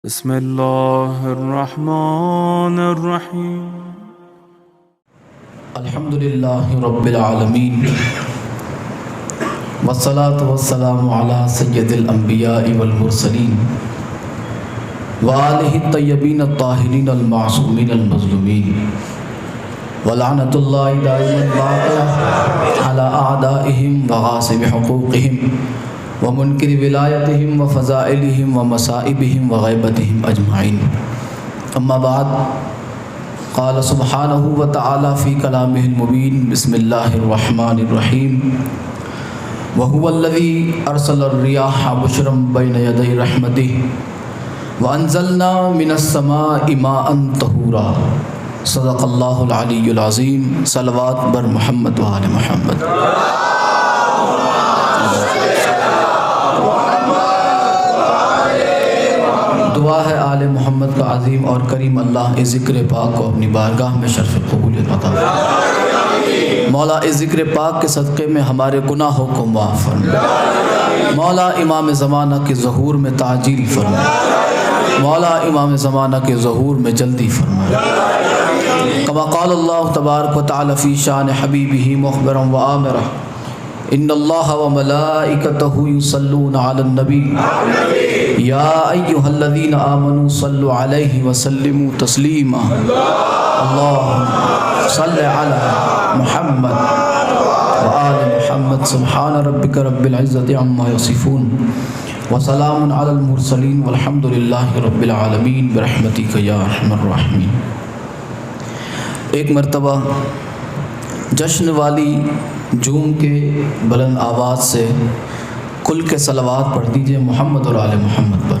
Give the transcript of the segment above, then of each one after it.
بسم اللہ الرحمن الرحیم الحمدللہ رب العالمین والصلاة والسلام علی سید الانبیاء والمرسلین وآلہ الطیبین الطاہرین المعصومین المظلومین ولعنۃ اللہ دائما باقیہ علی اعدائہم وغاصب حقوقہم ومنکر ولایتہم وفضائلہم ومصائبہم وغیبتہم اجمعین. اما بعد، قال سبحانہ وتعالی فی کلامہ المبین بسم اللہ الرحمن الرحیم وهو الذی ارسل الریاح بشرا بین یدی رحمتہ وانزلنا من السماء ماء طہورا. صدق اللہ العلی العظیم. صلوات بر محمد و آل محمد. دعا ہے آل محمد کا عظیم اور کریم اللہ اس ذکر پاک کو اپنی بارگاہ میں شرف قبولیت عطا فرمائے. مولا اس ذکر پاک کے صدقے میں ہمارے گناہوں کو معاف فرمائے. مولا امام زمانہ کے ظہور میں تعجیل فرمائے. مولا امام زمانہ کے ظہور میں جلدی فرمائے. کما قال اللہ تبارک و تعالی فی شان حبیبہ مخبرا و آمرا ان اللہ و ملائکتہ یصلون علی النبی یا ایہا الذین آمنوا صلوا علیہ وسلموا تسلیما. اللہم صل علی محمد و آل محمد. سبحان ربک رب العزت عما یصفون وسلام علی المرسلین والحمد للہ رب العالمین برحمتک یا ارحم الراحمین. ایک مرتبہ جشن والی جوم کے بلند آواز سے کل کے صلوات پڑھ دیجئے محمد اور آل محمد پر.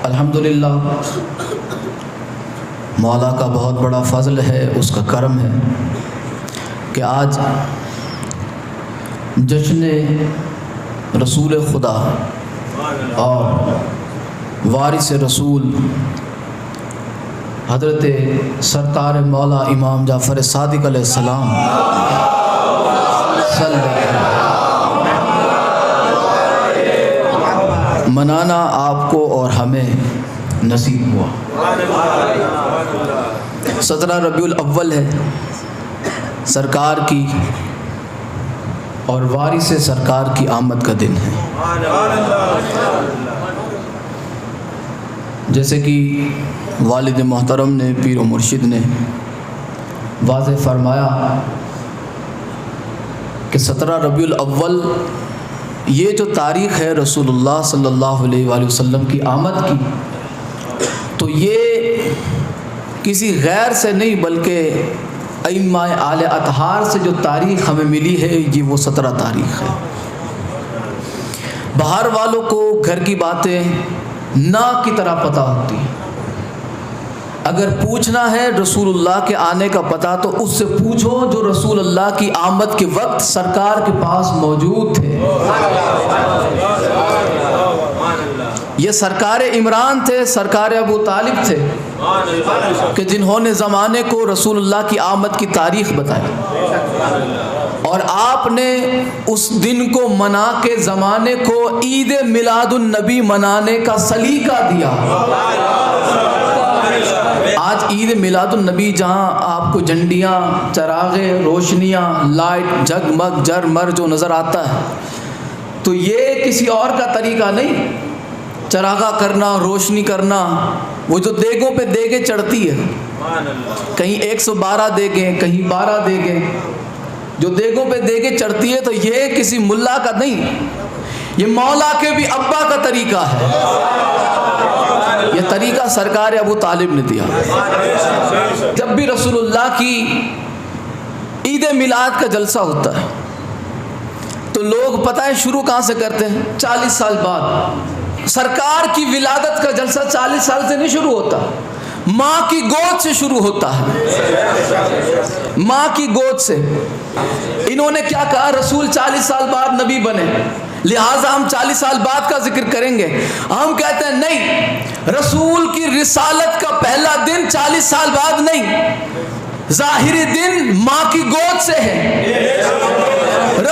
الحمدللہ مولا کا بہت بڑا فضل ہے، اس کا کرم ہے کہ آج جشن رسول خدا اور وارث رسول حضرت سرکار مولا امام جعفر صادق علیہ السلام منانا آپ کو اور ہمیں نصیب ہوا. 17 ربیع الاول ہے، سرکار کی اور وارث سرکار کی آمد کا دن ہے. جیسے کہ والد محترم نے، پیر و مرشد نے واضح فرمایا کہ 17 ربیع الاول یہ جو تاریخ ہے رسول اللہ صلی اللہ علیہ وآلہ وسلم کی آمد کی، تو یہ کسی غیر سے نہیں بلکہ ائمہ آل اطہار سے جو تاریخ ہمیں ملی ہے یہ وہ 17 تاریخ ہے. باہر والوں کو گھر کی باتیں ناک کی طرح پتہ ہوتی ہے. اگر پوچھنا ہے رسول اللہ کے آنے کا پتہ تو اس سے پوچھو جو رسول اللہ کی آمد کے وقت سرکار کے پاس موجود تھے. یہ سرکار عمران تھے، سرکار ابو طالب تھے کہ جنہوں نے زمانے کو رسول اللہ کی آمد کی تاریخ بتائی، اور آپ نے اس دن کو منا کے زمانے کو عید میلاد النبی منانے کا سلیقہ دیا. آج عید میلاد النبی جہاں آپ کو جھنڈیاں، چراغے، روشنیاں، لائٹ، جگمگ جرمر جو نظر آتا ہے، تو یہ کسی اور کا طریقہ نہیں. چراغا کرنا، روشنی کرنا، وہ جو دیگوں پہ دیگیں چڑھتی ہے، کہیں 112 دیگیں، کہیں 12 دیگیں، جو دیگوں پہ دیگیں چڑھتی ہے، تو یہ کسی ملا کا نہیں، یہ مولا کے بھی ابا کا طریقہ ہے. یہ طریقہ سرکار ابو طالب نے دیا. جب بھی رسول اللہ کی عید میلاد کا جلسہ ہوتا ہے تو لوگ پتہ ہے شروع کہاں سے کرتے ہیں؟ 40 سال بعد. سرکار کی ولادت کا جلسہ 40 سال سے نہیں شروع ہوتا، ماں کی گود سے شروع ہوتا ہے. ماں کی گود سے. انہوں نے کیا کہا؟ رسول 40 سال بعد نبی بنے، لہٰذا ہم 40 سال بعد کا ذکر کریں گے. ہم کہتے ہیں نہیں، رسول کی رسالت کا پہلا دن 40 سال بعد نہیں، ظاہری دن ماں کی گود سے ہے.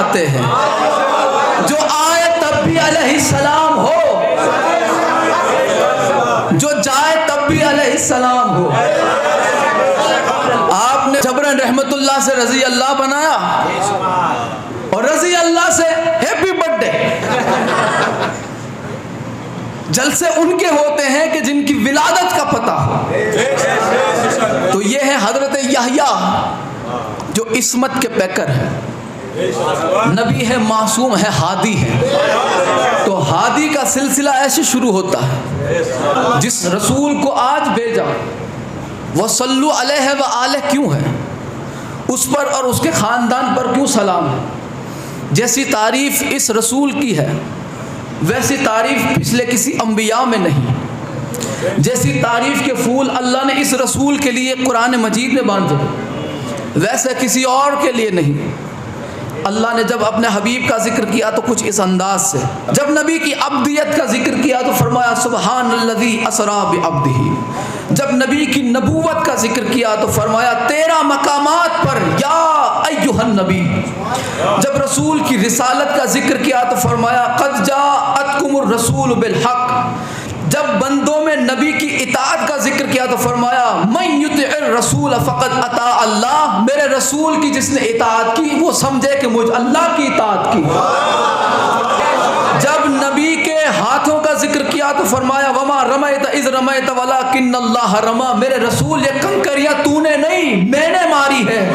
جاتے ہیں، جو آئے تب بھی علیہ السلام ہو، جو جائے تب بھی علیہ السلام ہو۔ آپ نے جبران رحمت اللہ سے رضی اللہ بنایا اور رضی اللہ سے ہیپی برتھ ڈے۔ جلسے ان کے ہوتے ہیں کہ جن کی ولادت کا پتہ ہو۔ تو یہ ہے حضرت یحییٰ جو عصمت کے پیکر ہے، نبی ہے، معصوم ہے، ہادی ہے۔ تو ہادی کا سلسلہ ایسے شروع ہوتا ہے، جس رسول کو آج بھیجا وہ صلو علیہ وآلہ کیوں ہے، اس پر اور اس کے خاندان پر کیوں سلام ہے۔ جیسی تعریف اس رسول کی ہے ویسی تعریف پچھلے کسی انبیاء میں نہیں۔ جیسی تعریف کے پھول اللہ نے اس رسول کے لیے قرآن مجید میں باندھے ویسے کسی اور کے لیے نہیں۔ اللہ نے جب اپنے حبیب کا ذکر کیا تو کچھ اس انداز سے، جب نبی کی عبدیت کا ذکر کیا تو فرمایا سبحان الذی اسری بعبدہ، جب نبی کی نبوت کا ذکر کیا تو فرمایا 13 مقامات پر یا ایھا النبی، جب رسول کی رسالت کا ذکر کیا تو فرمایا قد جاءتکم الرسول بالحق، جب بندوں میں نبی کی اطاعت کا ذکر کیا تو فرمایا من یطع الرسول فقد اطاع اللہ، میرے رسول کی جس نے اطاعت کی وہ سمجھے کہ مجھ اللہ کی اطاعت کی۔ جب نبی کے ہاتھوں کا ذکر کیا تو فرمایا وما رمیت اذ رمیت ولکن اللہ رمی، میرے رسول یہ کنکریاں تو نے نہیں میں نے ماری ہے۔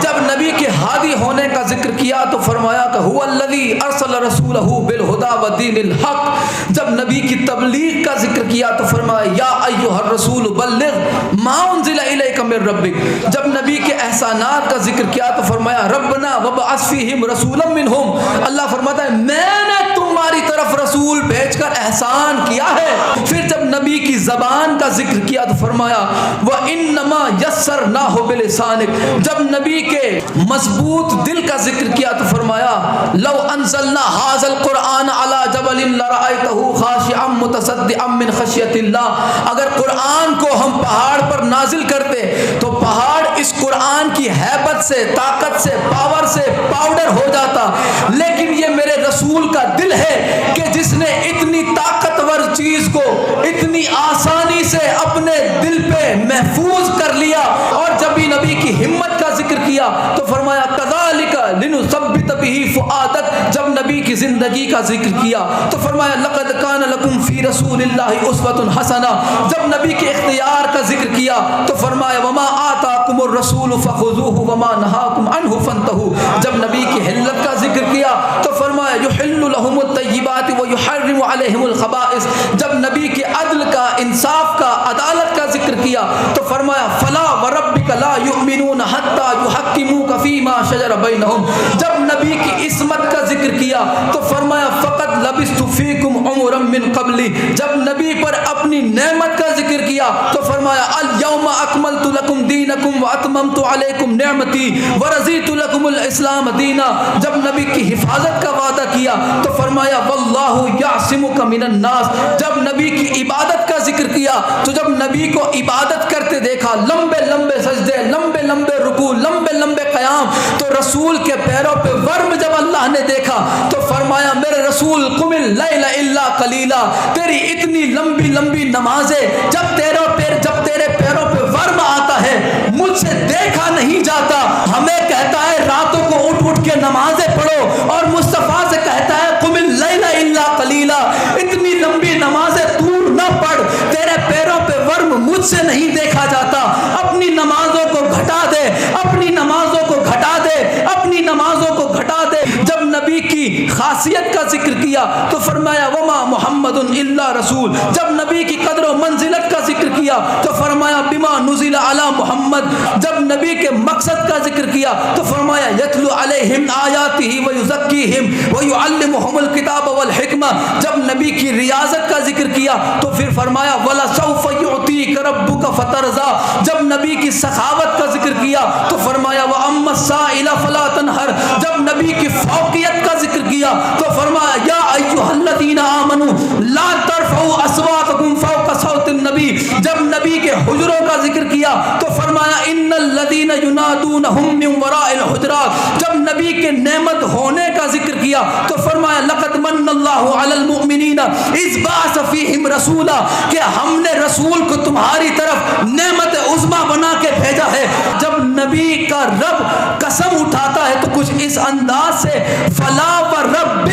جب نبی کے ہادی ہونے کا ذکر کیا تو فرمایا کہ هو الذی ارسل رسولہ بالہدی ودین الحق، جب نبی کی تبلیغ کا ذکر کیا تو فرمایا یا ایھا الرسول بلغ ما انزل الیک من ربک، جب نبی کے احسانات کا ذکر کیا تو فرمایا ربنا وابعث فیہم رسولا منہم، اللہ فرماتا ہے میں نے تمہاری طرف رسول بھیج کر احسان کیا ہے۔ پھر جب نبی کی زبان کا ذکر کیا تو فرمایا وانما یسرناہ بلسانک، جب نبی کے مضبوط دل کا ذکر کیا تو فرمایا لو انزلنا ھذا القرآن علی جبل لرأیتہ خاشعا متصدعا من خشیۃ اللہ، اگر قرآن کو ہم پہاڑ پر نازل کرتے تو پہاڑ اس قرآن کی ہیبت سے، طاقت سے، پاور سے پاؤڈر ہو جاتا، لیکن یہ میرے رسول کا دل ہے کہ جس نے اتنی طاقتور چیز کو اتنی آسانی سے اپنے دل پہ محفوظ کر لیا۔ اور جب بھی نبی کی ہمت کا ذکر کیا تو فرمایا کذالک لنثبت بہ فؤادک، جب نبی کی زندگی کا ذکر کیا تو فرمایا لقد کان لکم فی رسول اللہ اسوۃ حسنہ، جب نبی کے اختیار کا ذکر کیا تو فرمایا وما آتاکم الرسول فخذوہ وما نہاکم عنہ فانتہوا، جب نبی کی حلت کا ذکر کیا تو فرمایا یحل لہم الطیبات ویحرم علیہم الخبائث، جب نبی کے عدل کا، انصاف کا، عدالت کا ذکر کیا تو فرمایا فلا وربک لا یؤمنون حتی یحکموک فیما شجر بینہم، جب نبی کی عصمت کا ذکر کیا تو فرمایا فقط لبثت فیکم عمرا من قبلی، جب نبی پر اپنی نعمت کا ذکر کیا تو فرمایا الیوم اکملت لکم دینکم واتممت علیکم نعمتی ورضیت لکم الاسلام دینا، جب نبی کی حفاظت کا وعدہ کیا تو فرمایا واللہ یعصمک من الناس، جب نبی کی عبادت کا ذکر کیا تو جب نبی کو عبادت کرتے دیکھا، لمبے لمبے سجدے، لمبے لمبے رکوع، لمبے لمبے قیام، تو رسول کے پیروں پہ ورم جب اللہ نے دیکھا تو فرمایا میرے رسول قم اللیل الا قلیلا، تیری اتنی لمبی لمبی نمازیں جب تیرے پیروں پہ ورم آتا ہے مجھ سے دیکھا نہیں جاتا، ہمیں کہتا ہے راتوں کو اٹھ اٹھ کے نمازیں پڑھو اور مصطفیٰ سے کہتا ہے قم اللیل الا قلیلا، اتنی لمبی نمازیں دور نہ پڑھ، تیرے پیروں پہ ورم مجھ سے نہیں دیکھا جاتا، اپنی نمازوں کو گھٹا دے، اپنی نمازوں کو گھٹا دے، اپنی نمازوں کو گھٹا دے۔ جب نبی کی خاصیت کا ذکر کیا تو فرمایا وما محمد الا رسول، جب نبی کی قدر و منزلت کا ذکر کیا تو فرمایا بما نزل علی محمد، جب نبی کے مقصد کا ذکر کیا تو فرمایا یتلو علیہم آیاتہ ویزکیہم ویعلمہم الکتاب والحکمہ، جب نبی کی ریاضت کا ذکر کیا تو پھر فرمایا وَلَسَوْفَ يُعْطِيكَ رَبُّكَ فَتَرْضَىٰ، جب نبی کی سخاوت کا ذکر کیا تو فرمایا وَأَمَّا السَّائِلَ فَلَا تَنْهَرْ، جب نبی کی فوقیت کا ذکر کیا تو فرمایا یا ایھا الذین آمنوا لا ترفعوا اصواتکم فوق صوت النبی، جب نبی کے حجروں کا ذکر کیا تو فرمایا ان ان الذین ینادونہم من وراء الحجرات، جب نبی کے نعمت ہونے کا ذکر کیا تو فرمایا لقد من اللہ علی المؤمنین اذ بعث فیہم رسولا، کہ ہم نے رسول کو تمہاری طرف نعمت عظمیٰ بنا کے بھیجا ہے۔ جب نبی کا رب قسم اٹھاتا ہے تو کچھ اس انداز سے، فلا وربک،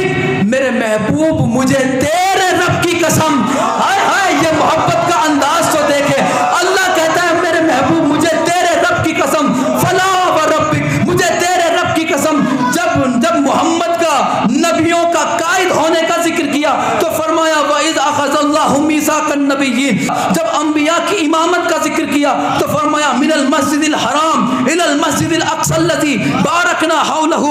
میرے محبوب مجھے تیرے رب کی قسم، ہائے ہائے یہ محبت کا انداز تو دیکھے، اللہ کہتا ہے میرے محبوب مجھے تیرے رب کی قسم، فلا وربک، مجھے تیرے رب کی قسم۔ جب محمد کا نبیوں کا قائد ہونے کا ذکر کیا تو فرمایا وَإِذْ أَخَذَ اللَّهُ مِيثَاقَ النَّبِيِّينَ، جب انبیاء کی امامت کا ذکر کیا تو فرمایا من المسجد الحرام الى المسجد الاقصى الذي باركنا حوله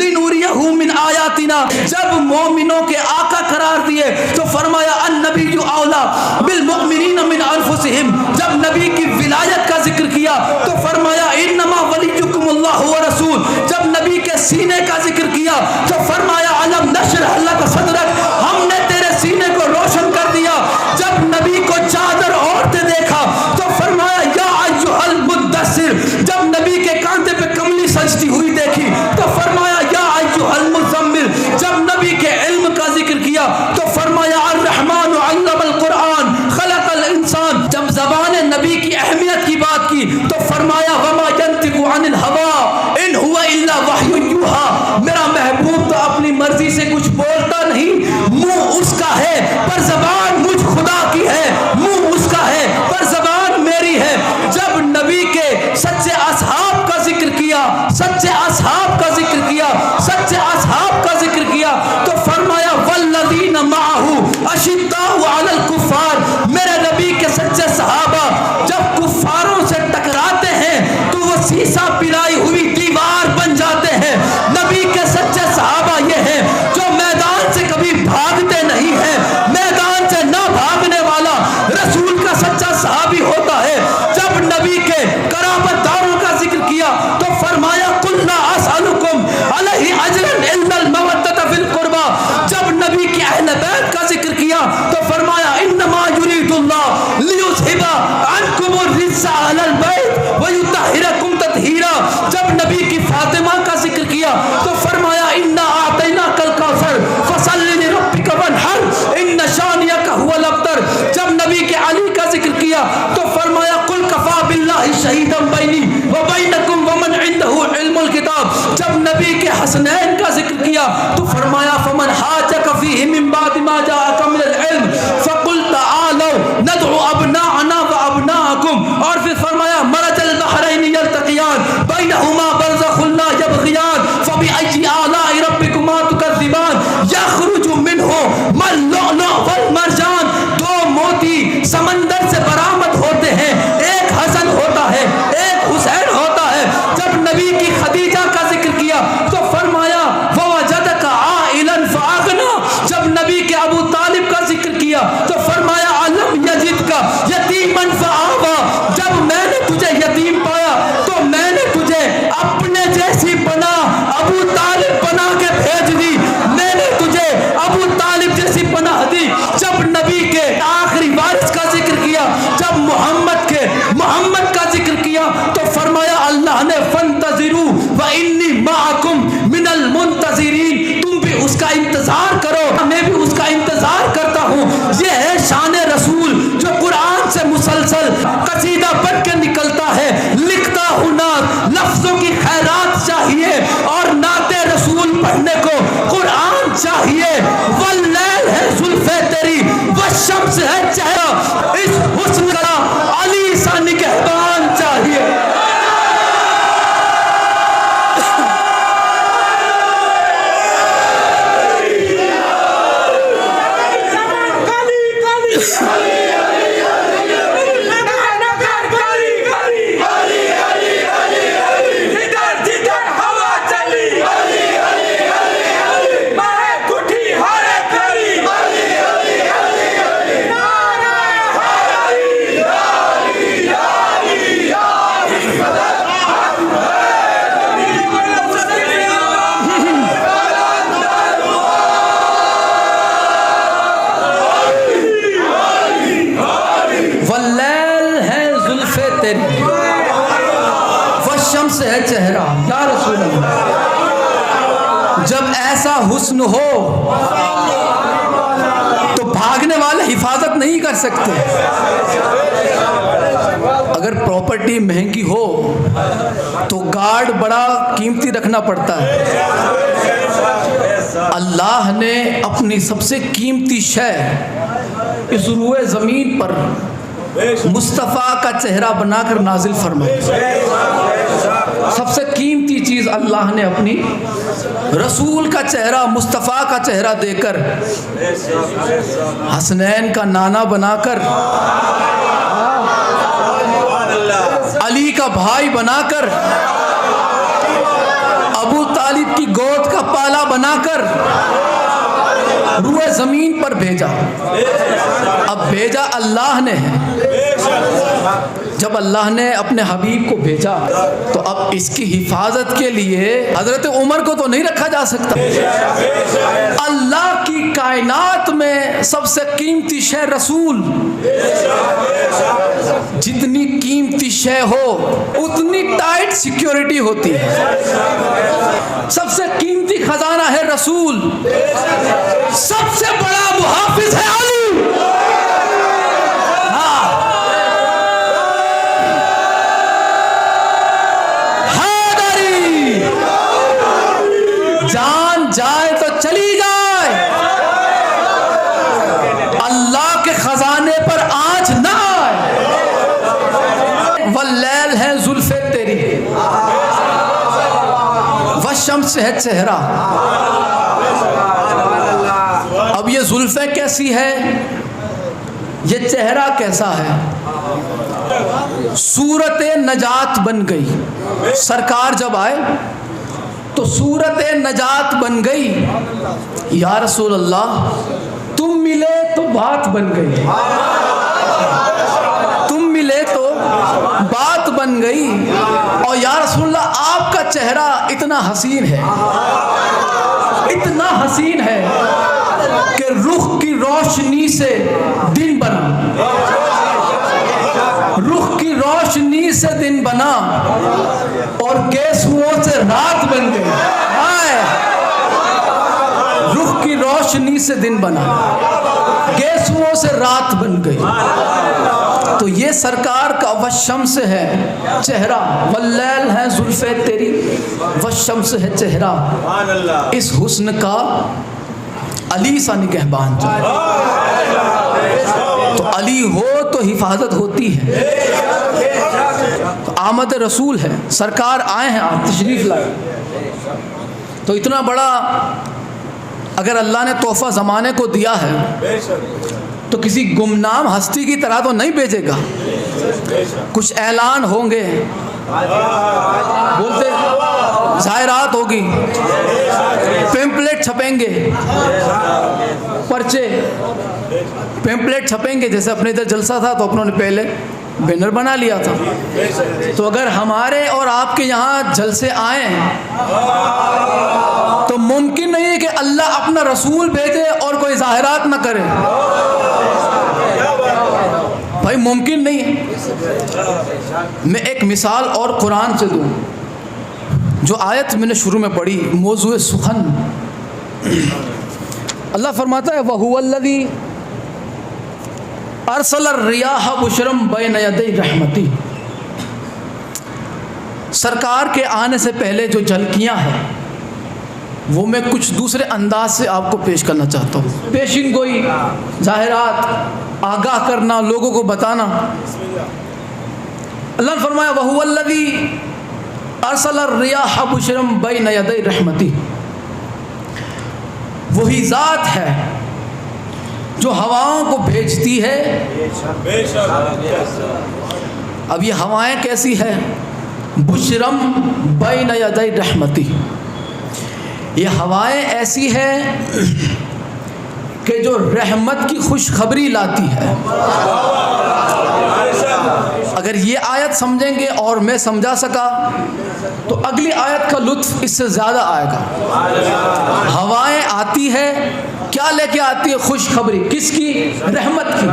لنريه من آیاتنا، جب مومنوں کے آقا قرار دیے تو فرمایا النبی اولا بالمؤمنین من انفسهم، جب نبی کی ولایت کا ذکر کیا تو فرمایا انما ولیکم اللہ ورسول، جب نبی کے سینے کا ذکر کیا تو فرمایا علم نشرح لک صدرک، ہم نے تیرے سینے کو روشن کر دیا۔ جب نبی کو چادر اوڑھتے دیکھا تو فرمایا یا ایھا المدثر، جب نبی کے کاندھے پہ کملی سجتی ہوئی دیکھی تو فرمایا یا ایھا المزمل، جب نبی کے علم کا ذکر کیا تو فرمایا الرحمن علم القرآن خلق الانسان، جب زبان نبی کی اہمیت کی بات کی تو فرمایا وما ينطق عن الهوى ان هو الا وحی یوحى، میرا محبوب تو اپنی مرضی سے کچھ بولتا نہیں، منہ اس کا ہے پر زبان مجھ خدا کی ہے، منہ اس کا ہے پر زبان میری ہے۔ جب نبی کے سچے اصحاب کا ذکر کیا، سچے اصحاب کا ذکر کیا، سچے اصحاب کا ذکر کیا تو فرمایا والذین معه اشداء علی الکفار، میرے نبی کے سچے صحابہ جب کفاروں سے ٹکراتے ہیں تو وہ سیسا پلائی ہوئی دیوار بن جاتے ہیں۔ نبی کے سچے صحابہ یہ ہیں جو میدان سے کبھی بھاگتے نہیں ہیں، میدان سے نہ بھاگنے والا رسول کا سچا صحابی ہوتا ہے۔ جب نبی کے قرابت داروں کا ذکر کیا تو فرمایا قل لا اسألکم علیہ اجرا الا المودۃ فی القربى، جب نبی کے اہل بیت کا ذکر کیا تو فرمایا انما یرید اللہ لیذھب عنکم الرجس اہل البیت ویطہرکم تطہیرا، جب نبی کی فاطمہ کا ذکر کیا تو فرمایا انا اعطیناک الکوثر فصل لربک وانحر ان شانئک هو الابتر، جب نبی کے علی کا ذکر کیا تو فرمایا قل کفی باللہ شہیدا بینی وبینکم ومن عنده علم الکتاب، جب نبی کے حسنین کا ذکر کیا تو فرمایا فمن حاجک فیہ من بعد ما جاءک من العلم فقل تعالوا ندعو ابناءنا وابناءکم، اور پھر فرمایا مرج البحرین یلتقیان بینہما برزخ لا یبغیان فبأی آلاء ربکما تکذبان یخرج منہما اللؤلؤ والمرجان، دو موتی سمندر سے برآمد ہوتے ہیں، ایک حسن ہوتا ہے ایک حسین ہوتا ہے۔ جب نبی کی خدیجہ کا ذکر کیا تو فرمایا ووجدک عائلا چہرہ یا رسول اللہ. جب ایسا حسن ہو تو بھاگنے والے حفاظت نہیں کر سکتے. اگر پراپرٹی مہنگی ہو تو گارڈ بڑا قیمتی رکھنا پڑتا ہے. اللہ نے اپنی سب سے قیمتی شے اس روئے زمین پر مصطفیٰ کا چہرہ بنا کر نازل فرمایا. سب سے قیمتی چیز اللہ نے اپنی رسول کا چہرہ، مصطفیٰ کا چہرہ دے کر، حسنین کا نانا بنا کر، علی کا بھائی بنا کر، ابو طالب کی گود کا پالا بنا کر روئے زمین پر بھیجا. اب بھیجا اللہ نے ہے. جب اللہ نے اپنے حبیب کو بھیجا تو اب اس کی حفاظت کے لیے حضرت عمر کو تو نہیں رکھا جا سکتا. اللہ کی کائنات میں سب سے قیمتی شے رسول. جتنی قیمتی شے ہو اتنی ٹائٹ سیکیورٹی ہوتی ہے. سب سے قیمتی خزانہ ہے رسول. سب سے بڑا محافظ ہے علی. جان جائے تو چلی جائے، اللہ کے خزانے پر آنچ نہ آئے. واللیل ہے زلفیں تیری، والشمس ہے چہرہ. اب یہ زلفیں کیسی ہے، یہ چہرہ کیسا ہے؟ صورت نجات بن گئی. سرکار جب آئے تو صورت نجات بن گئی. یا رسول اللہ تم ملے تو بات بن گئی، تم ملے تو بات بن گئی. اور یا رسول اللہ آپ کا چہرہ اتنا حسین ہے، اتنا حسین ہے کہ رخ کی روشنی سے دن بنا، رخ کی روشنی سے دن بنا اور گیسوؤں سے رات بن گئی. رخ کی روشنی سے دن بنا، گیسوؤں سے رات بن گئی. تو یہ سرکار کا والشمس ہے چہرہ، واللیل ہے زلفیں تیری، والشمس ہے چہرہ. اس حسن کا علی سا نگہبان چاہیے. تو علی ہو تو حفاظت ہوتی ہے. تو آمد رسول ہے، سرکار آئے ہیں، آپ تشریف لائے. تو اتنا بڑا اگر اللہ نے تحفہ زمانے کو دیا ہے تو کسی گمنام ہستی کی طرح تو نہیں بھیجے گا. کچھ اعلان ہوں گے، بولتے ظاہرات ہوگی، پیمپلیٹ چھپیں گے، پرچے پیمپلیٹ چھپیں گے. جیسے اپنے ادھر جلسہ تھا تو اپنوں نے پہلے بینر بنا لیا تھا. تو اگر ہمارے اور آپ کے یہاں جلسے آئیں تو ممکن نہیں ہے کہ اللہ اپنا رسول بھیجے اور کوئی ظاہرات نہ کرے. بھائی ممکن نہیں ہے. میں ایک مثال اور قرآن سے دوں. جو آیت میں نے شروع میں پڑھی، موضوع سخن، اللہ فرماتا ہے وَهُوَ الَّذِي ارسل الریاح بشرم بین یدی رحمتی. سرکار کے آنے سے پہلے جو جھلکیاں ہیں وہ میں کچھ دوسرے انداز سے آپ کو پیش کرنا چاہتا ہوں. پیشین گوئی، ظاہرات، آگاہ کرنا، لوگوں کو بتانا. اللہ نے فرمایا وَهُوَ الَّذِي ارسل الریاح بشرم بین یدی رحمتی. وہی ذات ہے جو ہواؤں کو بھیجتی ہے. اب یہ ہوائیں کیسی ہے؟ بشرم بین یدی رحمتی. یہ ہوائیں ایسی ہیں کہ جو رحمت کی خوشخبری لاتی ہے. اگر یہ آیت سمجھیں گے اور میں سمجھا سکا تو اگلی آیت کا لطف اس سے زیادہ آئے گا. ہوائیں آتی ہے کیا لے کے آتی ہے؟ خوشخبری. کس کی؟ رحمت کی.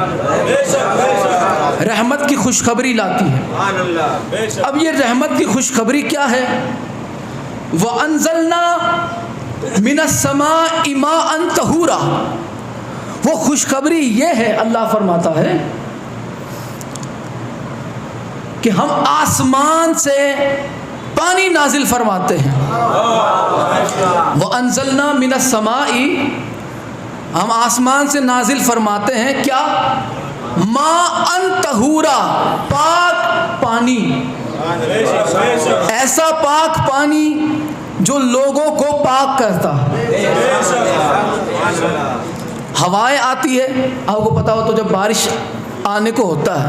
رحمت کی خوشخبری لاتی ہے. اب یہ رحمت کی خوشخبری کیا ہے؟ وَأَنزَلْنَا مِنَ السَّمَاءِ مَاءً طَهُورًا. وہ خوشخبری یہ ہے، اللہ فرماتا ہے کہ ہم آسمان سے پانی نازل فرماتے ہیں. وَأَنزَلْنَا مِنَ السَّمَاءِ، ہم آسمان سے نازل فرماتے ہیں کیا؟ مَاءً طَهُورًا، پاک پانی. ایسا پاک پانی جو لوگوں کو پاک کرتا. ہوائیں آتی ہے، آپ کو پتا ہو تو جب بارش آنے کو ہوتا ہے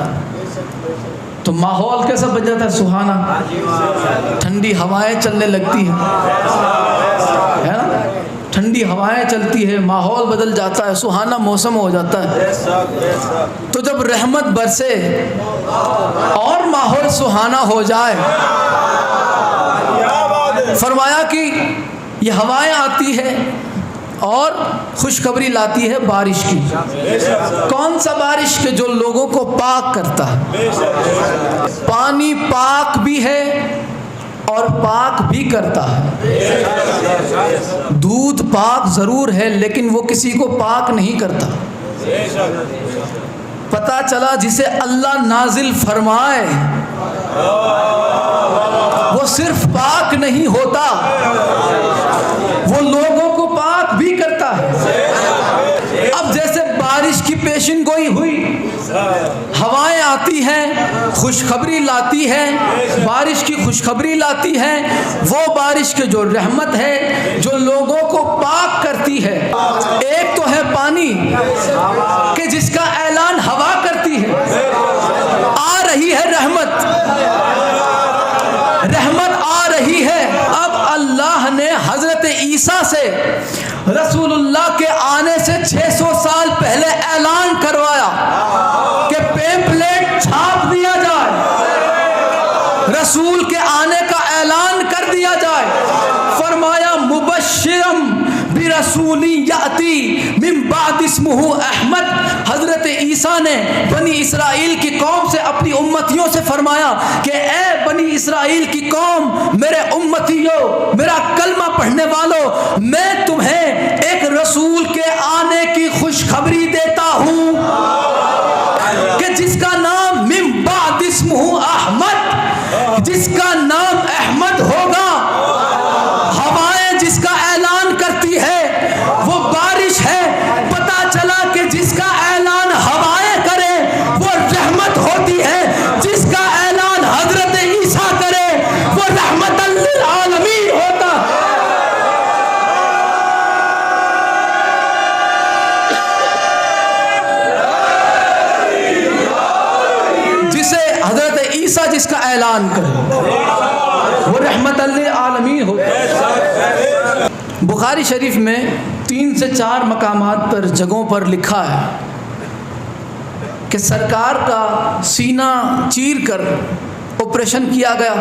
تو ماحول کیسا بن جاتا ہے؟ سہانا. ٹھنڈی ہوائیں چلنے لگتی ہیں، ہے نا؟ ٹھنڈی ہوائیں چلتی ہے، ماحول بدل جاتا ہے، سہانا موسم ہو جاتا ہے. تو جب رحمت برسے اور ماحول سہانا ہو جائے، فرمایا کہ یہ ہوائیں آتی ہے اور خوشخبری لاتی ہے بارش کی. کون سا بارش؟ کے جو لوگوں کو پاک کرتا ہے. پانی پاک بھی ہے اور پاک بھی کرتا ہے. دودھ پاک ضرور ہے لیکن وہ کسی کو پاک نہیں کرتا. پتہ چلا جسے اللہ نازل فرمائے وہ صرف پاک نہیں ہوتا، وہ لوگوں کو پاک بھی کرتا ہے. اب جیسے بارش کی پیشن گوئی ہوئی، ہوائیں آتی ہیں، خوشخبری لاتی ہے، بارش کی خوشخبری لاتی ہے. وہ بارش کے جو رحمت ہے جو لوگوں کو پاک کرتی ہے. ایک تو ہے پانی کہ جس کا اعلان ہوا کرتی ہے. آ رہی ہے رحمت، رحمت آ رہی ہے. اب اللہ نے حضرت عیسیٰ سے رسول اللہ کے آنے سے 600 سال پہلے اعلان کروایا کہ پیمپلیٹ چھاپ دیا جائے، رسول کے آنے کا اعلان کر دیا جائے. فرمایا مبشرم برسول یاتی من بعد اسمہ احمد. حضرت عیسیٰ نے بنی اسرائیل کی قوم سے، اپنی امتیوں سے فرمایا کہ اے بنی اسرائیل کی قوم، میرے امتیوں، میرا کلمہ پڑھنے والوں، میں تمہیں ایک رسول کے آنے کی خوشخبری دیتا ہوں کہ جس کا نام من بعد اسمہ احمد، جس کا نام احمد ہوگا. ہوائیں جس کا اعلان کرتی ہے وہ بارش ہے. پتہ چلا کہ جس کا اعلان ہوائیں کرے وہ رحمت ہوتی ہے، جس کا اعلان حضرت عیسیٰ کرے وہ رحمت للعالمین ہوتا ہے. جسے حضرت عیسیٰ جس کا اعلان کرے وہ رحمت للعالمین ہوتا ہے. بخاری شریف میں 3 سے 4 مقامات پر، جگہوں پر لکھا ہے کہ سرکار کا سینہ چیر کر آپریشن کیا گیا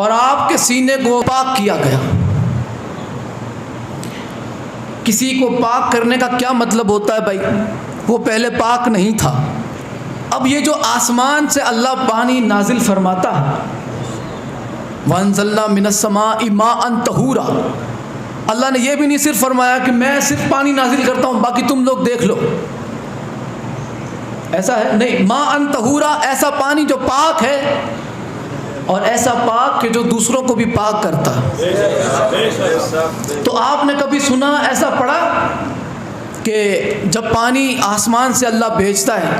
اور آپ کے سینے کو پاک کیا گیا. کسی کو پاک کرنے کا کیا مطلب ہوتا ہے بھائی؟ وہ پہلے پاک نہیں تھا. اب یہ جو آسمان سے اللہ پانی نازل فرماتا ہے، وَأَنزَلْنَا مِنَ السَّمَاءِ مَاءً طَهُورًا، اللہ نے یہ بھی نہیں صرف فرمایا کہ میں صرف پانی نازل کرتا ہوں باقی تم لوگ دیکھ لو. ایسا ہے نہیں. مَاءً طَهُورًا، ایسا پانی جو پاک ہے اور ایسا پاک کہ جو دوسروں کو بھی پاک کرتا. تو آپ نے کبھی سنا، ایسا پڑھا کہ جب پانی آسمان سے اللہ بھیجتا ہے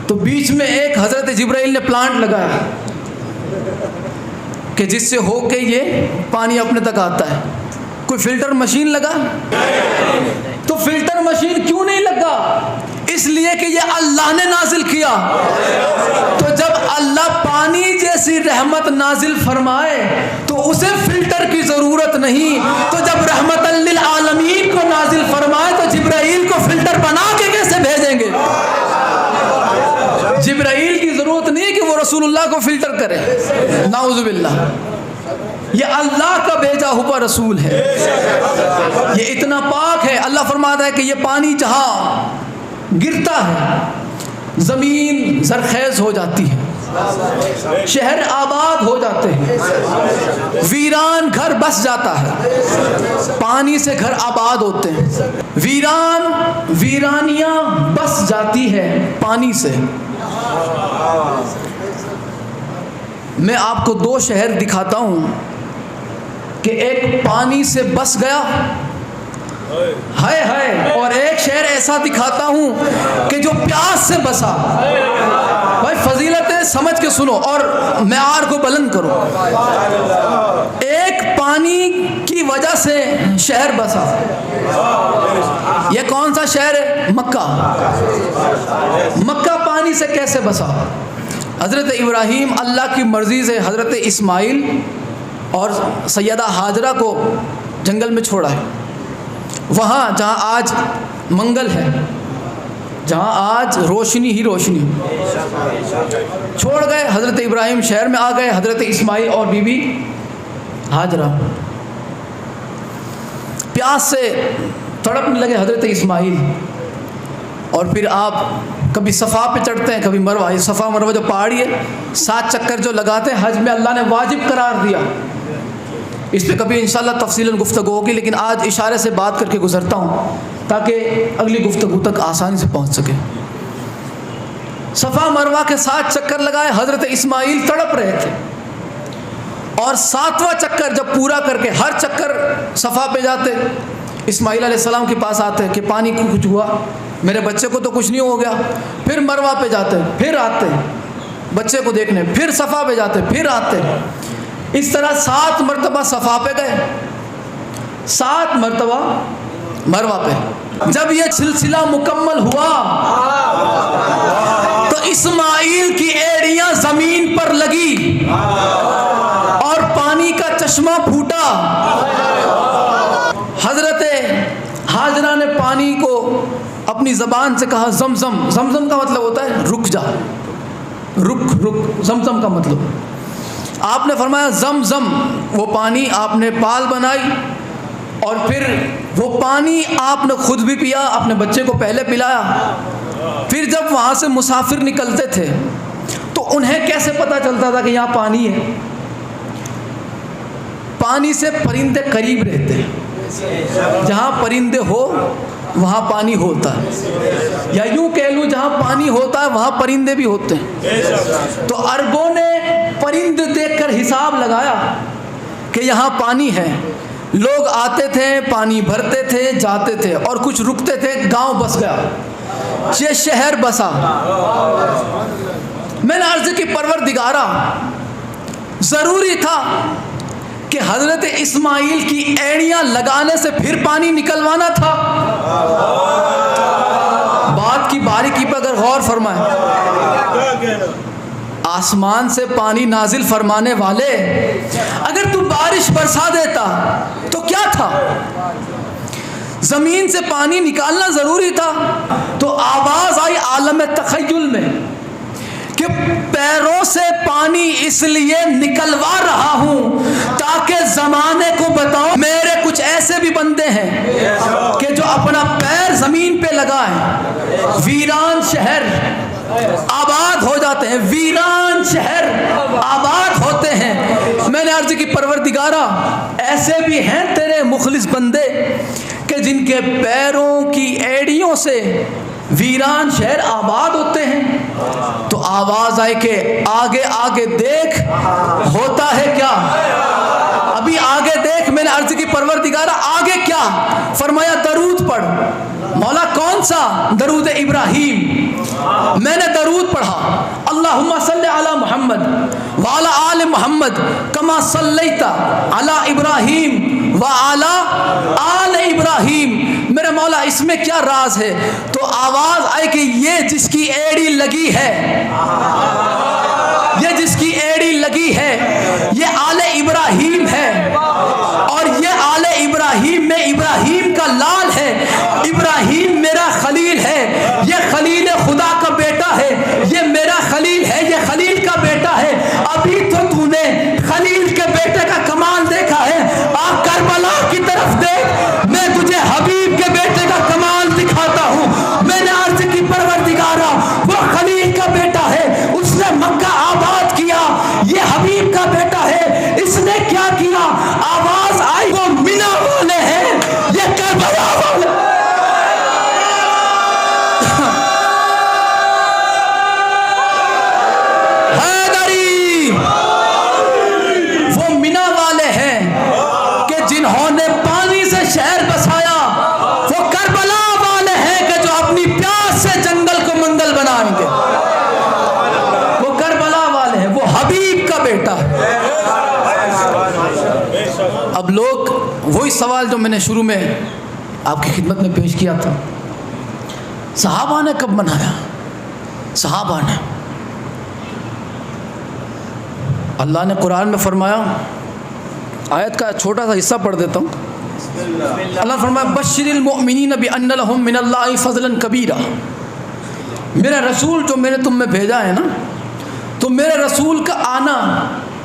تو بیچ میں ایک حضرت جبرائیل نے پلانٹ لگایا کہ جس سے ہو کے یہ پانی اپنے تک آتا ہے؟ کوئی فلٹر مشین لگا؟ تو فلٹر مشین کیوں نہیں لگا؟ اس لیے کہ یہ اللہ نے نازل کیا. تو جب اللہ پانی جیسی رحمت نازل فرمائے تو اسے فلٹر کی ضرورت نہیں. تو جب رحمت للعالمین کو نازل فرمائے تو جبرائیل کو فلٹر بنا کے کیسے بھیجیں گے؟ جبرائیل کی ضرورت نہیں کہ وہ رسول اللہ کو فلٹر کرے. نعوذ باللہ. یہ اللہ کا بھیجا ہوا رسول ہے، یہ اتنا پاک ہے۔ اللہ فرماتا ہے کہ یہ پانی جہاں گرتا ہے زمین زرخیز ہو جاتی ہے، شہر آباد ہو جاتے ہیں، ویران گھر بس جاتا ہے، پانی سے گھر آباد ہوتے ہیں، ویرانیاں بس جاتی ہے پانی سے۔ میں آپ کو 2 شہر دکھاتا ہوں کہ ایک پانی سے بس گیا ہائے، اور ایک شہر ایسا دکھاتا ہوں کہ جو پیاس سے بسا۔ بھائی فضیلتیں سمجھ کے سنو اور معیار کو بلند کرو۔ ایک پانی کی وجہ سے شہر بسا، یہ کون سا شہر ہے؟ مکہ۔ مکہ پانی سے کیسے بسا؟ حضرت ابراہیم اللہ کی مرضی سے حضرت اسماعیل اور سیدہ ہاجرہ کو جنگل میں چھوڑا ہے، وہاں جہاں آج منگل ہے، جہاں آج روشنی ہی روشنی، چھوڑ گئے۔ حضرت ابراہیم شہر میں آ گئے، حضرت اسماعیل اور بی بی ہاجرہ پیاس سے تڑپنے لگے حضرت اسماعیل، اور پھر آپ کبھی صفا پہ چڑھتے ہیں کبھی مروہ، صفا مروہ جو پہاڑی ہے 7 چکر جو لگاتے ہیں، حج میں اللہ نے واجب قرار دیا، اس پہ کبھی انشاءاللہ تفصیلاً گفتگو ہوگی، لیکن آج اشارے سے بات کر کے گزرتا ہوں تاکہ اگلی گفتگو تک آسانی سے پہنچ سکے۔ صفا مروہ کے 7 چکر لگائے، حضرت اسماعیل تڑپ رہے تھے، اور 7واں چکر جب پورا کر کے ہر چکر صفا پہ جاتے، اسماعیل علیہ السلام کے پاس آتے کہ پانی کو کچھ ہوا، میرے بچے کو تو کچھ نہیں ہو گیا، پھر مروہ پہ جاتے، پھر آتے بچے کو دیکھنے، پھر صفا پہ جاتے، پھر آتے، اس طرح 7 مرتبہ صفا پہ گئے، 7 مرتبہ مروہ پہ۔ جب یہ سلسلہ مکمل ہوا تو اسماعیل کی ایڑیاں زمین پر لگی اور پانی کا چشمہ پھوٹا۔ حضرت ہاجرہ نے پانی کو اپنی زبان سے کہا زمزم۔ زمزم کا مطلب ہوتا ہے رک جا، رک، زمزم کا مطلب۔ آپ نے فرمایا زمزم، وہ پانی آپ نے پال بنائی، اور پھر وہ پانی آپ نے خود بھی پیا، اپنے بچے کو پہلے پلایا۔ پھر جب وہاں سے مسافر نکلتے تھے تو انہیں کیسے پتہ چلتا تھا کہ یہاں پانی ہے؟ پانی سے پرندے قریب رہتے ہیں، جہاں پرندے ہو وہاں پانی ہوتا ہے، یا یوں کہہ لوں جہاں پانی ہوتا ہے وہاں پرندے بھی ہوتے ہیں۔ تو عربوں نے پرندے دیکھ کر حساب لگایا کہ یہاں پانی ہے، لوگ آتے تھے، پانی بھرتے تھے، جاتے تھے، اور کچھ رکتے تھے، گاؤں بس گیا، یہ شہر بسا۔ میں نے عرض کی پروردگارا، ضروری تھا کہ حضرت اسماعیل کی ایڑیاں لگانے سے پھر پانی نکلوانا تھا؟ بات کی باریکی پر اگر غور فرمائیں، آسمان سے پانی نازل فرمانے والے، اگر تو بارش برسا دیتا تو کیا تھا؟ زمین سے پانی نکالنا ضروری تھا۔ تو آواز آئی عالم تخیل میں کہ پیروں سے پانی اس لیے نکلوا رہا ہوں تاکہ زمانے کو بتاؤں میرے کچھ ایسے بھی بندے ہیں کہ جو اپنا پیر زمین پہ لگائیں، ویران شہر آباد ہو جاتے ہیں، ویران شہر آباد ہوتے ہیں۔ میں نے عرض کی پروردگارا، ایسے بھی ہیں تیرے مخلص بندے کہ جن کے پیروں کی ایڑیوں سے ویران شہر آباد ہوتے ہیں۔ تو آواز آئے کہ آگے آگے دیکھ ہوتا ہے کیا، ابھی آگے دیکھ۔ میں نے عرض کی پروردگارا آگے کیا؟ فرمایا درود پڑھ۔ مولا کون سا؟ درود ابراہیم۔ میں نے درود پڑھا، اللہم صلی علی محمد وعلی آل محمد کما صلیت علی ابراہیم وعلی آل ابراہیم۔ میرے مولا اس میں کیا راز ہے؟ تو آواز آئی کہ یہ جس کی ایڑی لگی ہے، یہ جس کی ایڑی لگی ہے یہ آل ابراہیم ہے، اور یہ آل ابراہیم میں ابراہیم کا لال ہے، ابراہیم میرا خلیل ہے، یہ خلیل خدا کا بیٹا ہے، یہ میرا خلیل ہے، یہ خلیل کا بیٹا ہے۔ ابھی تو تو نے خلیل کے بیٹے کا کمال اب لوگ وہی سوال جو میں نے شروع میں آپ کی خدمت میں پیش کیا تھا، صحابہ نے کب منایا؟ صحابہ نے، اللہ نے قرآن میں فرمایا، آیت کا چھوٹا سا حصہ پڑھ دیتا ہوں۔ اللہ نے فرمایا بشر المؤمنین بان لهم من اللہ فضلا کبیرا، میرا رسول جو میں نے تم میں بھیجا ہے نا، تو میرے رسول کا آنا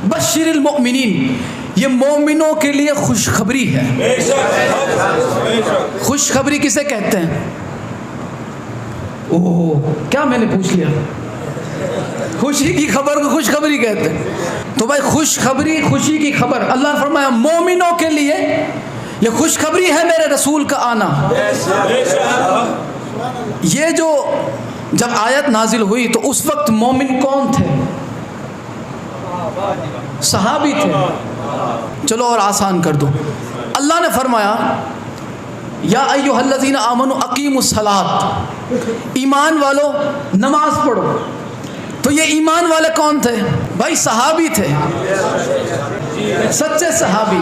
بشر المؤمنین، یہ مومنوں کے لیے خوشخبری ہے۔ خوشخبری کسے کہتے ہیں؟ اوہ کیا میں نے پوچھ لیا؟ خوشی کی خبر کو خوشخبری کہتے ہیں۔ تو بھائی خوشخبری، خوشی کی خبر، اللہ نے فرمایا مومنوں کے لیے یہ خوشخبری ہے میرے رسول کا آنا۔ یہ جو جب آیت نازل ہوئی تو اس وقت مومن کون تھے؟ صحابی تھے۔ چلو اور آسان کر دو، اللہ نے فرمایا یا ایھا الذین آمنوا اقیموا الصلاۃ، ایمان والو نماز پڑھو۔ تو یہ ایمان والے کون تھے؟ بھائی صحابی تھے، سچے صحابی،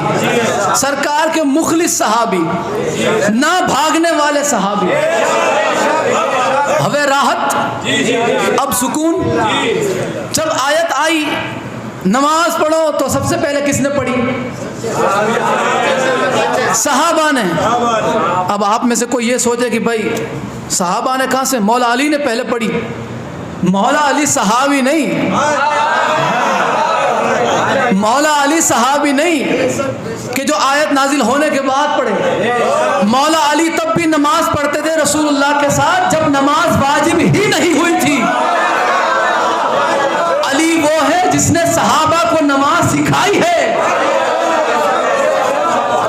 سرکار کے مخلص صحابی، نہ بھاگنے والے صحابی۔ ہوے راحت، اب سکون۔ جب آیت آئی نماز پڑھو تو سب سے پہلے کس نے پڑھی؟ صحابہ نے۔ اب آپ میں سے کوئی یہ سوچے کہ بھائی صحابہ نے کہاں سے؟ مولا علی نے پہلے پڑھی۔ مولا علی صحابی نہیں، مولا علی صحابی نہیں کہ جو آیت نازل ہونے کے بعد پڑھے۔ مولا علی تب بھی نماز پڑھتے تھے رسول اللہ کے ساتھ جب نماز واجب ہی نہیں ہوئی تھی۔ علی وہ ہے جس نے صحابہ کو نماز سکھائی ہے۔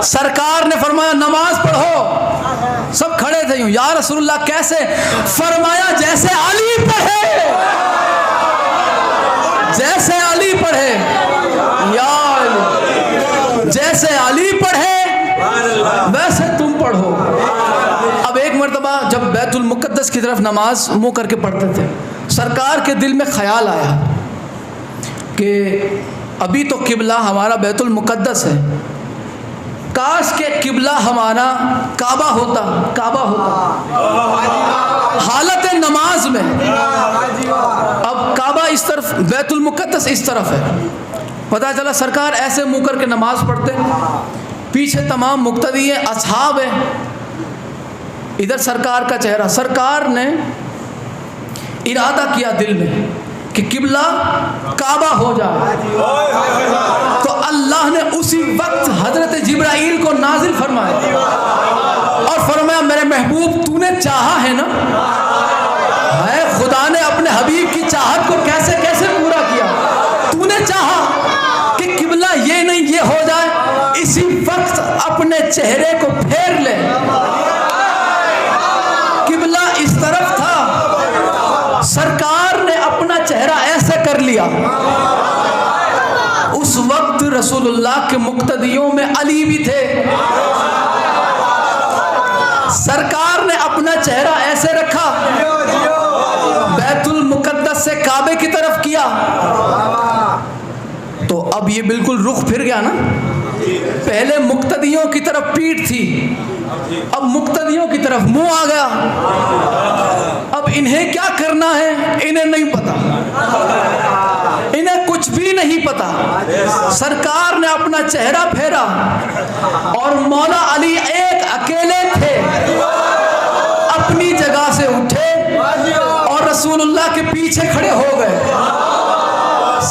سرکار نے فرمایا نماز پڑھو، سب کھڑے تھے یوں، یا رسول اللہ کیسے؟ فرمایا جیسے علی پڑھے، جیسے علی پڑھے، یا علی، جیسے علی پڑھے ویسے تم پڑھو۔ اب ایک مرتبہ جب بیت المقدس کی طرف نماز منہ کر کے پڑھتے تھے، سرکار کے دل میں خیال آیا کہ ابھی تو قبلہ ہمارا بیت المقدس ہے، کاش کہ قبلہ ہمارا کعبہ ہوتا، کعبہ ہوتا۔ حالت نماز میں اب کعبہ اس طرف، بیت المقدس اس طرف ہے۔ پتہ چلا سرکار ایسے منہ کر کے نماز پڑھتے، پیچھے تمام مقتدی ہیں، اصحاب ہیں، ادھر سرکار کا چہرہ۔ سرکار نے ارادہ کیا دل میں کہ قبلہ کعبہ ہو جائے، تو اللہ نے اسی وقت حضرت جبرائیل کو نازل فرمایا اور فرمایا میرے محبوب تو نے چاہا ہے نا، ہے خدا نے اپنے حبیب کی چاہت کو کیسے کیسے پورا کیا۔ تو نے چاہا کہ قبلہ یہ نہیں یہ ہو جائے، اسی وقت اپنے چہرے کو پھیر لے۔ قبلہ اس طرف تھا، سرکار نے اپنا چہرہ ایسے کر لیا۔ اس وقت رسول اللہ کے مقتدیوں میں علی بھی تھے۔ سرکار نے اپنا چہرہ ایسے رکھا، بیت المقدس سے کعبے کی طرف کیا، تو اب یہ بالکل رخ پھر گیا نا۔ پہلے مقتدیوں کی طرف پیٹھ تھی، اب مقتدیوں کی طرف منہ آ گیا۔ اب انہیں کیا کرنا ہے انہیں نہیں پتا، انہیں کچھ بھی نہیں پتا۔ سرکار نے اپنا چہرہ پھیرا اور مولا علی ایک اکیلے تھے، اپنی جگہ سے اٹھے اور رسول اللہ کے پیچھے کھڑے ہو گئے۔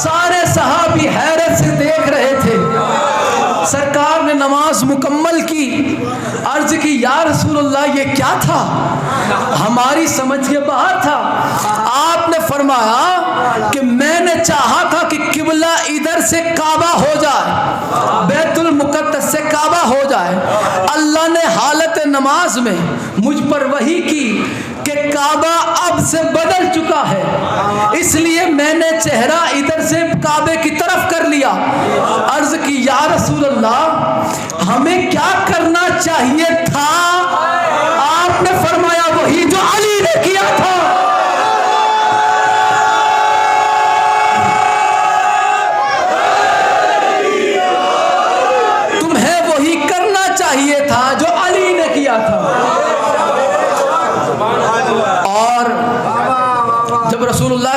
سارے صحابی حیرت سے دیکھ رہے تھے۔ سرکار نے نماز مکمل کی، عرض کی یا رسول اللہ یہ کیا تھا؟ ہماری سمجھ کے باہر تھا۔ آپ نے فرمایا کہ میں نے چاہا تھا کہ قبلہ ادھر سے کعبہ ہو جائے، بیت المقدس سے کعبہ ہو جائے۔ اللہ نے حالت نماز میں مجھ پر وحی کی کہ کعبہ اب سے بدل چکا ہے، اس لیے میں نے چہرہ ادھر سے کعبے کی طرف کر لیا۔ عرض کی یا رسول اللہ ہمیں کیا کرنا چاہیے تھا؟ آپ نے فرمایا وہی جو علی نے کیا تھا۔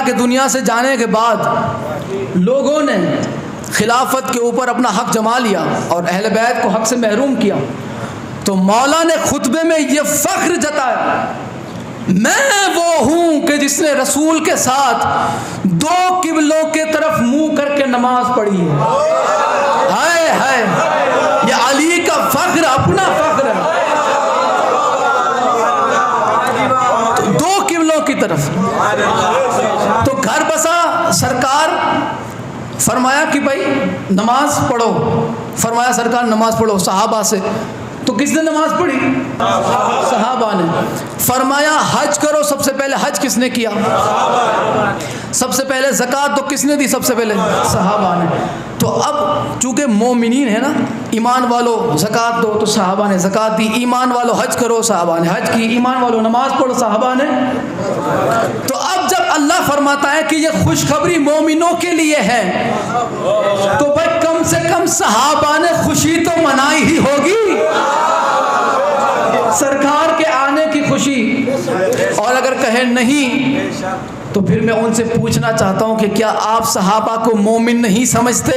کے دنیا سے جانے کے بعد لوگوں نے خلافت کے اوپر اپنا حق جما لیا اور اہل بیت کو حق سے محروم کیا، تو مولا نے خطبے میں یہ فخر جتایا، میں وہ ہوں کہ جس نے رسول کے ساتھ 2 قبلوں کے طرف منہ کر کے نماز پڑھی ہے۔ ہائے ہائے، یہ علی کا فخر اپنا فخر ہے، 2 قبلوں کی طرف۔ تو گھر بسا سرکار فرمایا کہ بھائی نماز پڑھو، فرمایا سرکار نماز پڑھو صحابہ سے، تو کس نے نماز پڑھی؟ صحابہ نے۔ فرمایا حج کرو، سب سے پہلے حج کس نے کیا؟ سب سے پہلے زکوٰۃ تو کس نے دی؟ سب سے پہلے صحابہ نے۔ تو اب چونکہ مومنین ہے نا، ایمان والو زکوٰۃ دو، تو صحابہ نے زکوٰۃ دی، ایمان والو حج کرو، صحابہ نے حج کی، ایمان والو نماز پڑھو، صحابہ نے۔ تو اب جب اللہ فرماتا ہے کہ یہ خوشخبری مومنوں کے لیے ہے، تو بھائی کم سے کم صحابہ نے خوشی تو منائی ہی ہوگی، سرکار کے آنے کی خوشی۔ اور اگر کہیں نہیں تو پھر میں ان سے پوچھنا چاہتا ہوں کہ کیا آپ صحابہ کو مومن نہیں سمجھتے؟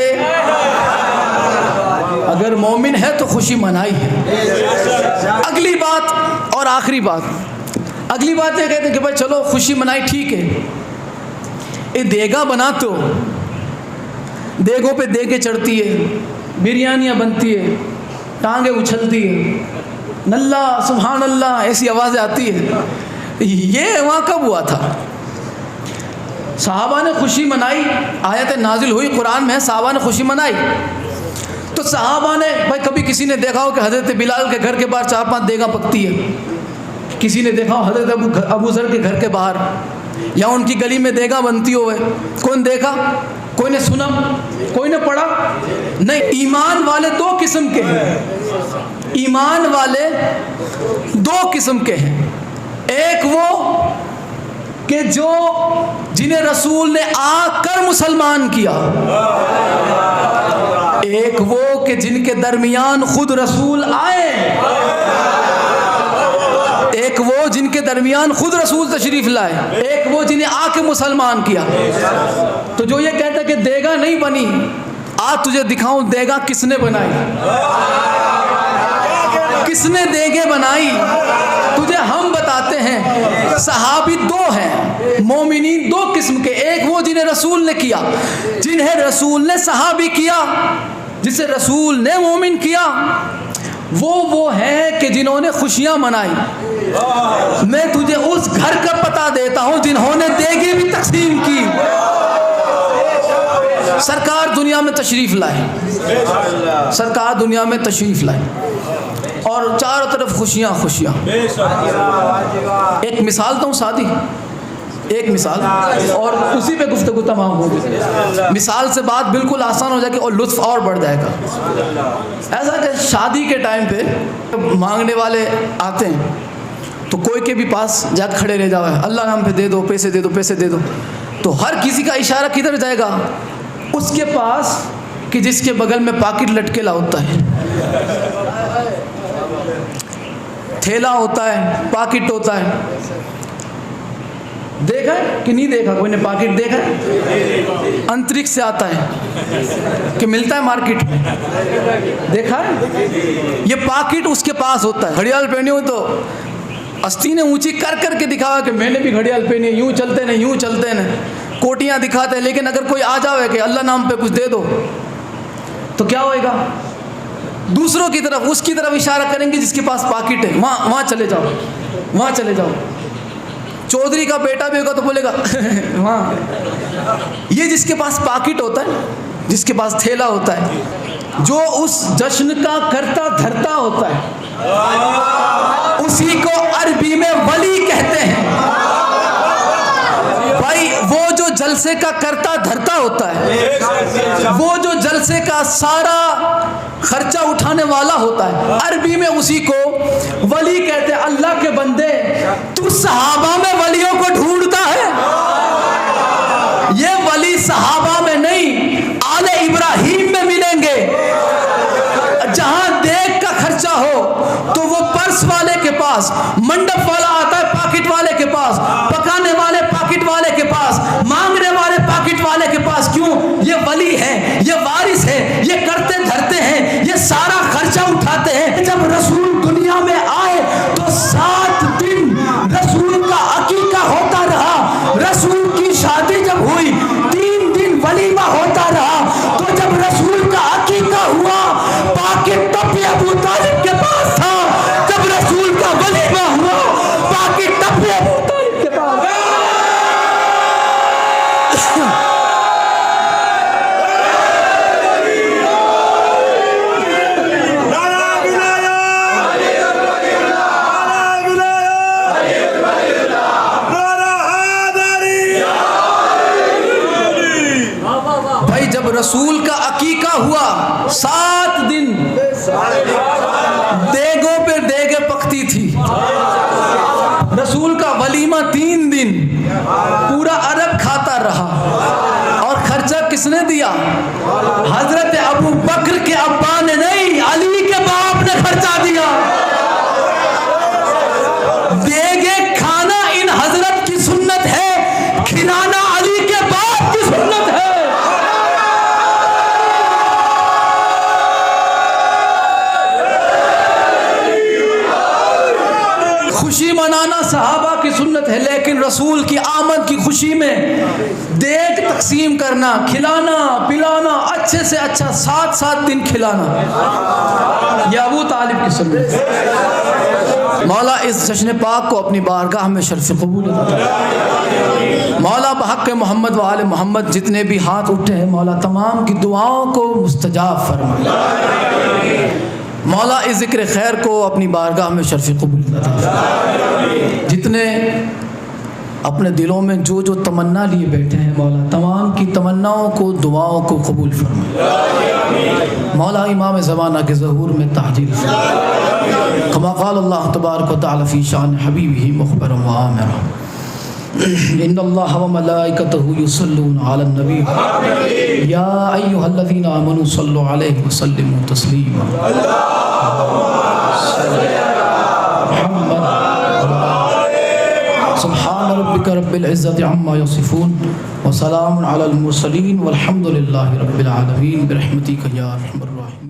اگر مومن ہے تو خوشی منائی ہے۔ اگلی بات اور آخری بات، اگلی بات یہ کہتے ہیں کہ بھائی چلو خوشی منائی، ٹھیک ہے، یہ دیگا بنا تو دیگوں پہ دیگیں چڑھتی ہے، بریانیاں بنتی ہے، ٹانگیں اچھلتی ہے، نلہ سبحان اللہ ایسی آوازیں آتی ہے، یہ وہاں کب ہوا تھا؟ صحابہ نے خوشی منائی، آیت نازل ہوئی قرآن میں، صحابہ نے خوشی منائی۔ تو صحابہ نے بھائی کبھی کسی نے دیکھا ہو کہ حضرت بلال کے گھر کے باہر 4-5 دیگاں پکتی ہے، کسی نے دیکھا ہو حضرت ابو ذر کے گھر کے باہر یا ان کی گلی میں دیگاں بنتی ہوئے، کون دیکھا؟ کوئی نے سنا؟ کوئی نے پڑھا؟ نہیں۔ ایمان والے 2 قسم کے ہیں، ایمان والے 2 قسم کے ہیں، ایک وہ کہ جنہیں رسول نے آ کر مسلمان کیا، ایک وہ کہ جن کے درمیان خود رسول آئے، ایک وہ جن کے درمیان خود رسول تشریف لائے، ایک وہ جنہیں آ کے مسلمان کیا۔ تو جو یہ کہتا ہے کہ دیگا نہیں بنی، آج تجھے دکھاؤں دیگا کس نے بنائی، کس نے دیگیں بنائی، تجھے ہم بتاتے ہیں۔ صحابی 2 ہیں، مومنین 2 قسم کے، ایک وہ جنہیں رسول نے کیا، جنہیں رسول نے صحابی کیا، جسے رسول نے مومن کیا، وہ ہیں کہ جنہوں نے خوشیاں منائی۔ میں تجھے اس گھر کا پتہ دیتا ہوں جنہوں نے دیگیں بھی تقسیم کی۔ سرکار دنیا میں تشریف لائے، سرکار دنیا میں تشریف لائے اور چاروں طرف خوشیاں خوشیاں۔ ایک مثال دوں سادی، ایک مثال، اور اسی پہ گفتگو تمام ہوگی۔ مثال سے بات بالکل آسان ہو جائے گی اور لطف اور بڑھ جائے گا۔ ایسا کہ شادی کے ٹائم پہ مانگنے والے آتے ہیں تو کوئی کے بھی پاس جا کھڑے رہ جاؤ، اللہ نام پہ دے دو، پیسے دے دو، پیسے دے دو، تو ہر کسی کا اشارہ کدھر جائے گا؟ اس کے پاس کہ جس کے بغل میں پاکٹ لٹکیلا ہوتا ہے، تھیلا ہوتا ہے، پاکٹ ہوتا ہے۔ دیکھا ہے کہ نہیں دیکھا؟ کوئی نے پاکٹ دیکھا ہے؟ انترکش سے آتا ہے کہ ملتا ہے مارکیٹ میں، دیکھا ہے؟ یہ پاکٹ اس کے پاس ہوتا ہے۔ گھڑیال پہنی ہو تو استی نے اونچی کر کر کے دکھاوا کہ میں نے بھی گھڑیال پہنی، یوں چلتے ہیں یوں چلتے ہیں، کوٹیاں دکھاتے ہیں۔ لیکن اگر کوئی آ جاوے کہ اللہ نام پہ کچھ دے دو تو کیا ہوئے گا؟ دوسروں کی طرف، اس کی طرف اشارہ کریں گے جس کے پاس پاکٹ ہے، وہاں چلے جاؤ، وہاں چلے جاؤ۔ چودھری کا بیٹا بھی ہوگا تو بولے گا وہاں۔ یہ جس کے پاس پاکٹ ہوتا ہے، جس کے پاس تھیلا ہوتا ہے، جو اس جشن کا کرتا دھرتا ہوتا ہے، اسی کو عربی میں ولی کہتے ہیں۔ بھائی وہ جو جلسے کا کرتا دھرتا ہوتا ہے، وہ جو جلسے کا سارا خرچہ اٹھانے والا ہوتا ہے، عربی میں اسی کو ولی کہتے ہیں۔ اللہ کے بندے، تو صحابہ میں ولیوں کو ڈھونڈتا ہے، یہ ولی صحابہ میں نہیں آل ابراہیم میں ملیں گے۔ جہاں دیگ کا خرچہ ہو تو وہ پرس والے کے پاس، منڈپ والا آتا ہے پاکٹ والے کے پاس، پکانے والے پاکٹ والے کے پاس، ماں کس نے دیا؟ حضرت ابو بکر کے ابا نے نہیں، علی کے باپ نے خرچہ دیا۔ دیگے کھانا ان حضرت کی سنت ہے، کھلانا علی کے باپ کی سنت ہے۔ خوشی منانا صحابہ کی سنت ہے، لیکن رسول کی آمد کی خوشی میں دیگ تقسیم کرنا، کھلانا پلانا، اچھے سے اچھا 7 دن کھلانا، یہ ابو طالب کی سنت ہے۔ مولا اس جشن پاک کو اپنی بارگاہ میں شرف قبول عطا فرما۔ مولا بحق محمد و آل محمد جتنے بھی ہاتھ اٹھے ہیں مولا تمام کی دعاؤں کو مستجاب فرما۔ مولا اس ذکر خیر کو اپنی بارگاہ میں شرف قبول عطا فرما۔ جتنے اپنے دلوں میں جو تمنا لیے بیٹھے ہیں مولا تمام کی تمناؤں کو دعاؤں کو قبول فرما۔ مولا امام زمانہ کے ظہور میں تعجیل فرما، کما قال اللہ تبارک و تعالی فی شان حبیبہ مخبرا و آمرا، ان اللہ و ملائکتہ یصلون علی النبی یا ایھا الذین آمنوا صلوا علیہ وسلموا تسلیما۔ سبحان ربک رب العزت عما یصفون وسلام علی المرسلین والحمد للہ رب العالمین برحمتک یا ارحم الراحمین۔